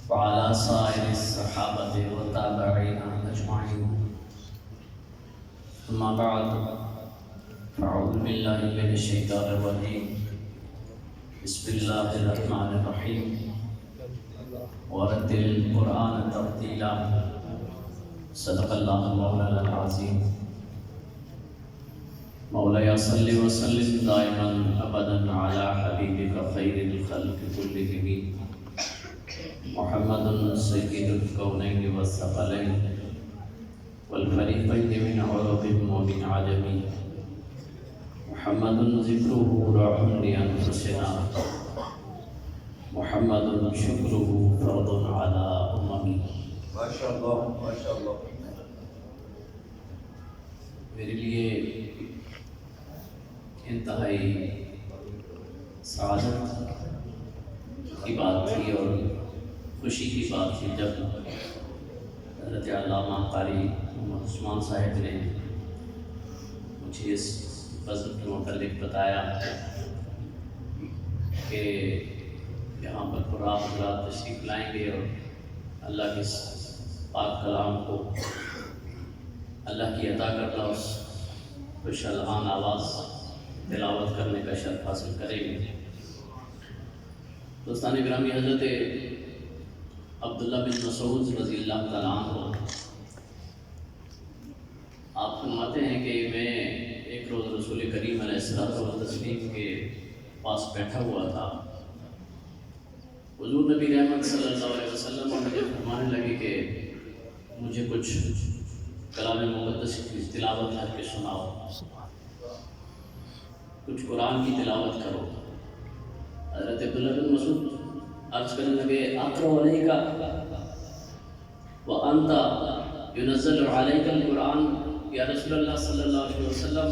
وعلى سائر الصحابة والتابعين أجمعين. أما بعد فأعوذ بالله من الشيطان الرجيم. بسم الله الرحمن الرحيم. ورتل القرآن ترتيلا. صدق الله مولانا العظيم. مولاي صل وسلم دائما ابدا على حبيبك خير الخلق كلهم محمد سيد الكونين والثقلين والفريقين من عرب ومن عجم. محمد ذكره روح لأنفسنا. محمد شكره فرض على أممي. ما شاء الله ما شاء الله. میرے لیے انتہائی سعادت کی بات تھی اور خوشی کی بات تھی جب حضرت علامہ قاری محمد عثمان صاحب نے مجھے اس غزل کے متعلق بتایا کہ یہاں پر قرآن حضرات تشریف لائیں گے اور اللہ کے پاک کلام کو اللہ کی عطا کردہ اس خوش الحان آواز تلاوت کرنے کا شرف حاصل کریں گے. دوستان گرامی، حضرت عبداللہ بن مسعود رضی اللہ تعالیٰ عنہ آپ فرماتے ہیں کہ میں ایک روز رسول کریم علیہ الصلوۃ والتسلیم کے پاس بیٹھا ہوا تھا. حضور نبی رحمت صلی اللہ علیہ وسلم مجھے فرمانے لگے کہ مجھے کچھ کلام مقدس کی تلاوت کر کے سناؤ، کچھ قرآن کی تلاوت کرو. حضرت عبداللہ بن مسعود عرض کرنے لگے اقرأ علیک وانت ينزل علیک القرآن. یا رسول اللہ صلی اللہ علیہ وسلم،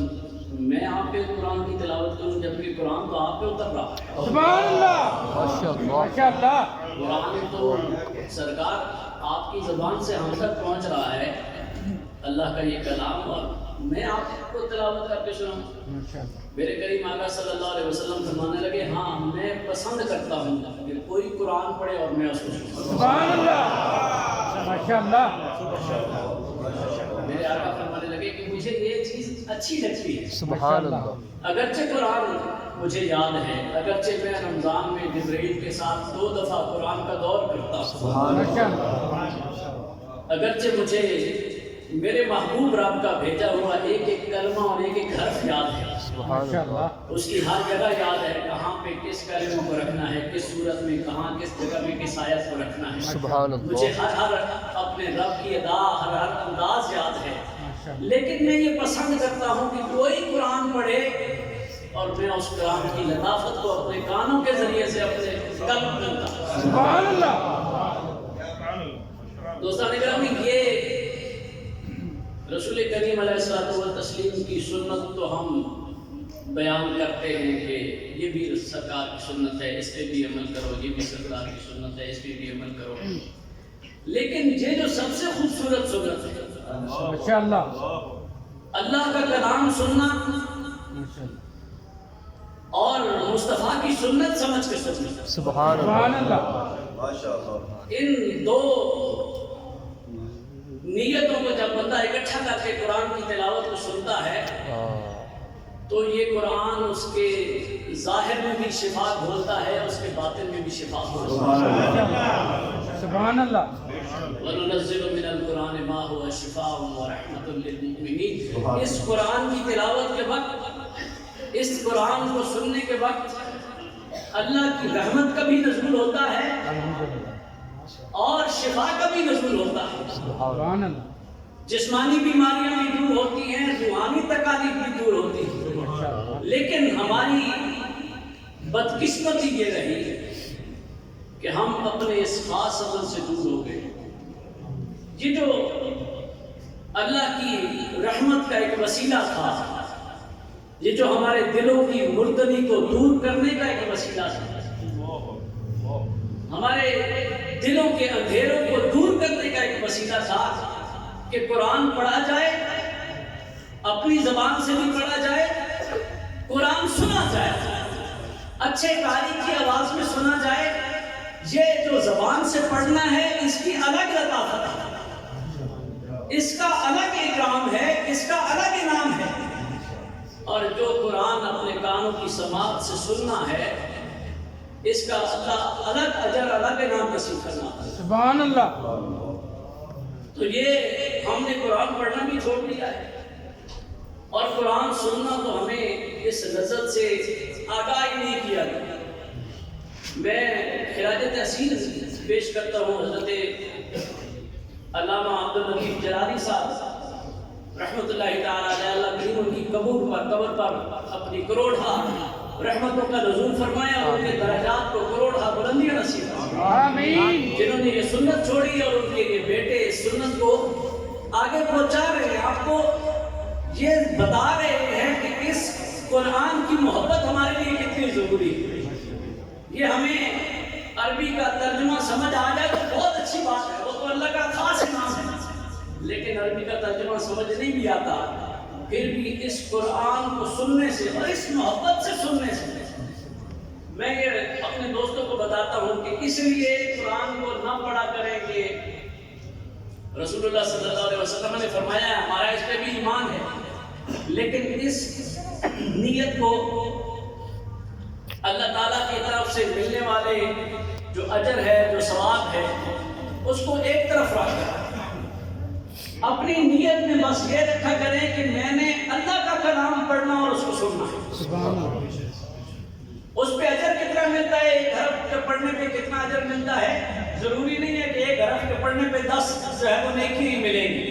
میں آپ پہ قرآن کی تلاوت کروں جبکہ قرآن تو آپ پہ اتر رہا ہے. سبحان اللہ، ماشاء اللہ. قرآن تو سرکار آپ کی زبان سے ہم تک پہنچ رہا ہے، اللہ کا یہ کلام، اور میں آپ کو تلاوت کر کے سناؤں. میرے کریم آقا صلی اللہ علیہ وسلم فرمانے لگے ہاں میں پسند کرتا ہوں کہ کوئی قرآن پڑھے اور میں اس کو سنوں. سبحان اللہ، ماشاء اللہ. میرے آقا فرمانے لگے کہ مجھے یہ چیز اچھی لگتی ہے. سبحان اللہ. اگرچہ قرآن مجھے یاد ہے، اگرچہ میں رمضان میں جبرائیل کے ساتھ 2 دفعہ قرآن کا دور کرتا ہوں، اگرچہ مجھے میرے محبوب رب کا بھیجا ہوا ایک ایک کلمہ اور ایک ایک حرف یاد ہے، اس کی ہر جگہ یاد ہے کہاں پہ کس کلمہ کو رکھنا ہے، کس صورت میں کہاں کس جگہ میں کس آیت کو رکھنا ہے. مجھے ہر اپنے رب کی ادا ہر انداز یاد ہے، لیکن میں یہ پسند کرتا ہوں کہ کوئی قرآن پڑھے اور میں اس قرآن کی لطافت کو اپنے کانوں کے ذریعے سے اپنے قلب میں اتاروں. سبحان اللہ. دوستان گرامی، یہ رسول کریم علیہ الصلوۃ والتسلیم کی سنت تو ہم بیان کرتے ہیں کہ یہ بھی سرکار کی سنت ہے، اس پہ بھی عمل کرو، یہ بھی سرکار کی سنت ہے، اس پہ بھی عمل کرو. لیکن یہ جو سب سے خوبصورت سنت ہے ماشاء اللہ، اللہ کا کلام سننا اور مصطفیٰ کی سنت سمجھ کے سننا. سبحان اللہ. ان دو نیتوں کو جب بندہ اکٹھا کر کے قرآن کی تلاوت کو سنتا ہے تو یہ قرآن اس کے ظاہر میں بھی شفا کھولتا ہے، اس کے باطن میں بھی شفا کھولتا ہے. سبحان اللہ. وَنُنَزِّلُ مِنَ الْقُرْآنِ مَا هُوَ شِفَاءٌ وَرَحْمَةٌ لِّلْمُؤْمِنِينَ. اس قرآن کی تلاوت کے وقت، اس قرآن کو سننے کے وقت اللہ کی رحمت کا بھی نزول ہوتا ہے اور شفا کا بھی نزول ہوتا ہے. سبحان اللہ. جسمانی بیماریاں بھی دور ہوتی ہیں، روحانی تکالیف بھی دور ہوتی ہیں. لیکن ہماری بدقسمتی یہ رہی کہ ہم اپنے اس خاص عمل سے دور ہو گئے. یہ جو اللہ کی رحمت کا ایک وسیلہ تھا، یہ جو ہمارے دلوں کی مردنی کو دور کرنے کا ایک وسیلہ تھا، ہمارے دلوں کے اندھیروں کو دور کرنے کا ایک وسیلہ تھا کہ قرآن پڑھا جائے، اپنی زبان سے بھی پڑھا جائے، قرآن سنا جائے، اچھے قاری کی آواز میں سنا جائے، یہ جو زبان سے پڑھنا ہے اس کی الگ لطافت ہے، اس کا الگ اکرام ہے، اس کا الگ انعام ہے، اور جو قرآن اپنے کانوں کی سماعت سے سننا ہے اس کا اللہ الگ اجر الگ انعام نصیب کرنا ہے۔ سبحان اللہ۔ تو یہ ہم نے قرآن پڑھنا بھی چھوڑ دیا ہے، اور قرآن سننا تو ہمیں اس لذت سے آگاہ ہی نہیں کیا گیا۔ میں خراج تحسین پیش کرتا ہوں حضرت علامہ عبداللطیف جلالی صاحب رحمۃ اللہ تعالیٰ علیہ، اللہ کریم ان کی قبر پر اپنی کروڑہا رحمتوں کا نزول فرمایا اور ان کے درجات کو کروڑہا بلندیاں نصیب فرمائے۔ آمین۔ جنہوں نے یہ سنت چھوڑی اور ان کے یہ بیٹے اس سنت کو آگے پہنچا رہے ہیں، آپ کو یہ بتا رہے ہیں کہ اس قرآن کی محبت ہمارے لیے کتنی ضروری ہے۔ یہ ہمیں عربی کا ترجمہ سمجھ آ جائے تو بہت اچھی بات ہے، وہ تو اللہ کا خاص انعام ہے، لیکن عربی کا ترجمہ سمجھ نہیں بھی آتا، پھر بھی اس قرآن کو سننے سے اور اس محبت سے سننے سے میں یہ اپنے دوستوں کو بتاتا ہوں کہ اس لیے قرآن کو نہ پڑھا کریں کہ رسول اللہ صلی اللہ علیہ وسلم نے فرمایا ہے، ہمارا اس پہ بھی ایمان ہے، لیکن اس نیت کو اللہ تعالیٰ کی طرف سے ملنے والے جو اجر ہے، جو ثواب ہے، اس کو ایک طرف رکھ کر اپنی نیت میں بس یہ رکھا کریں کہ میں نے اللہ کا کلام پڑھنا اور اس کو سننا ہے۔ سبحان اللہ۔ اس پہ اجر کتنا ملتا ہے، ایک حرف کے پڑھنے پہ کتنا اجر ملتا ہے، ضروری نہیں ہے کہ ایک حرف کے پڑھنے پہ 10 جو ہے وہ نیکی ہی ملے گی۔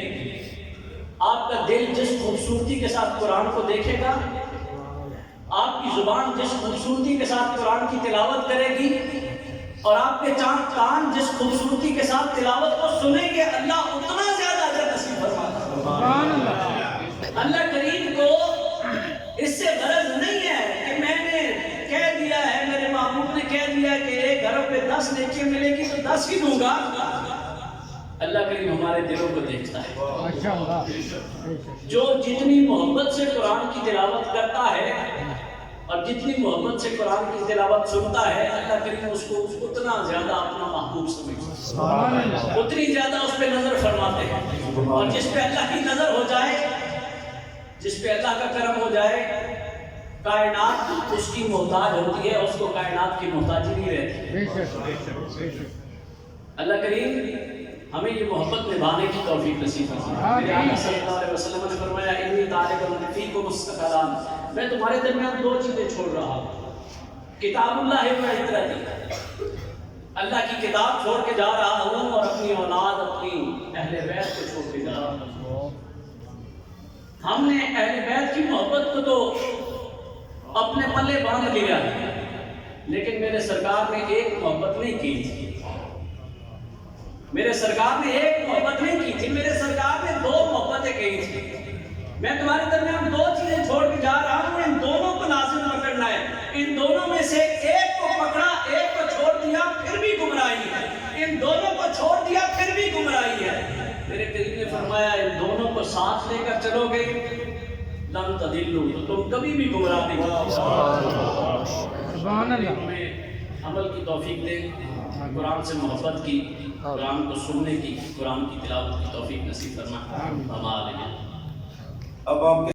آپ کا دل جس خوبصورتی کے ساتھ قرآن کو دیکھے گا، آپ کی زبان جس خوبصورتی کے ساتھ قرآن کی تلاوت کرے گی، اور آپ کے کان جس خوبصورتی کے ساتھ تلاوت کو سنیں گے، اللہ اتنا زیادہ اجر نصیب فرماتا ہے۔ سبحان اللہ۔ اللہ کریم کو اس سے غرض نہیں ہے کہ میں نے کہہ دیا ہے، میرے محبوب نے کہہ دیا کہ ایک حرف پہ 10 نیکی ملے گی تو 10 ہی دوں گا۔ اللہ کریم ہمارے دلوں کو دیکھتا ہے۔ ماشاءاللہ۔ جو جتنی محبت سے قرآن کی تلاوت کرتا ہے اور جتنی محبت سے قرآن کی تلاوت سنتا ہے، اللہ کریم اس کو اتنا زیادہ اپنا محبوب سمجھتا ہے، سبحان اللہ۔ اتنی زیادہ اس پہ نظر فرماتے ہیں، اور جس پہ اللہ کی نظر ہو جائے، جس پہ اللہ کا کرم ہو جائے، کائنات اس کی محتاج ہوتی ہے، اس کو کائنات کی محتاجی نہیں رہتی۔ بے شک، بے شک، بے شک۔ اللہ کریم ہمیں یہ محبت نبھانے کی توفیق نصیب فرمائے۔ میرے آقا صلی اللہ علیہ وسلم نے فرمایا، انی تارک فیکم الثقلان، میں تمہارے درمیان 2 چیزیں چھوڑ رہا ہوں، کتاب اللہ و عترتی، اللہ کی کتاب چھوڑ کے جا رہا ہوں، اور اپنی اولاد، اپنی اہل بیت کو چھوڑ کے جا رہا ہوں۔ ہم نے اہل بیت کی محبت کو تو اپنے پلے باندھ لیا، لیکن میرے سرکار نے ایک محبت نہیں کی تھی، میرے سرکار نے ایک محبت نہیں کی تھی، میرے سرکار نے 2 محبتیں کہی تھی۔ میں تمہارے درمیان 2 چیزیں چھوڑ کے جا رہا ہوں، ان دونوں کو لازم پکڑنا ہے، ان دونوں میں سے ایک کو پکڑا، ایک کو چھوڑ دیا پھر بھی گمراہی ہے، ان دونوں کو چھوڑ دیا پھر بھی گمراہی ہے۔ میرے کریم نے فرمایا، ان دونوں کو ساتھ لے کر چلو گے لن تضلوا، تو تم کبھی بھی گمراہ نہیں ہوگے۔ سبحان اللہ۔ ہمیں عمل کی توفیق دے، قرآن سے محبت کی، قرآن کو سننے کی، قرآن کی تلاوت کی توفیق نصیب فرما۔ ہمارے اب آپ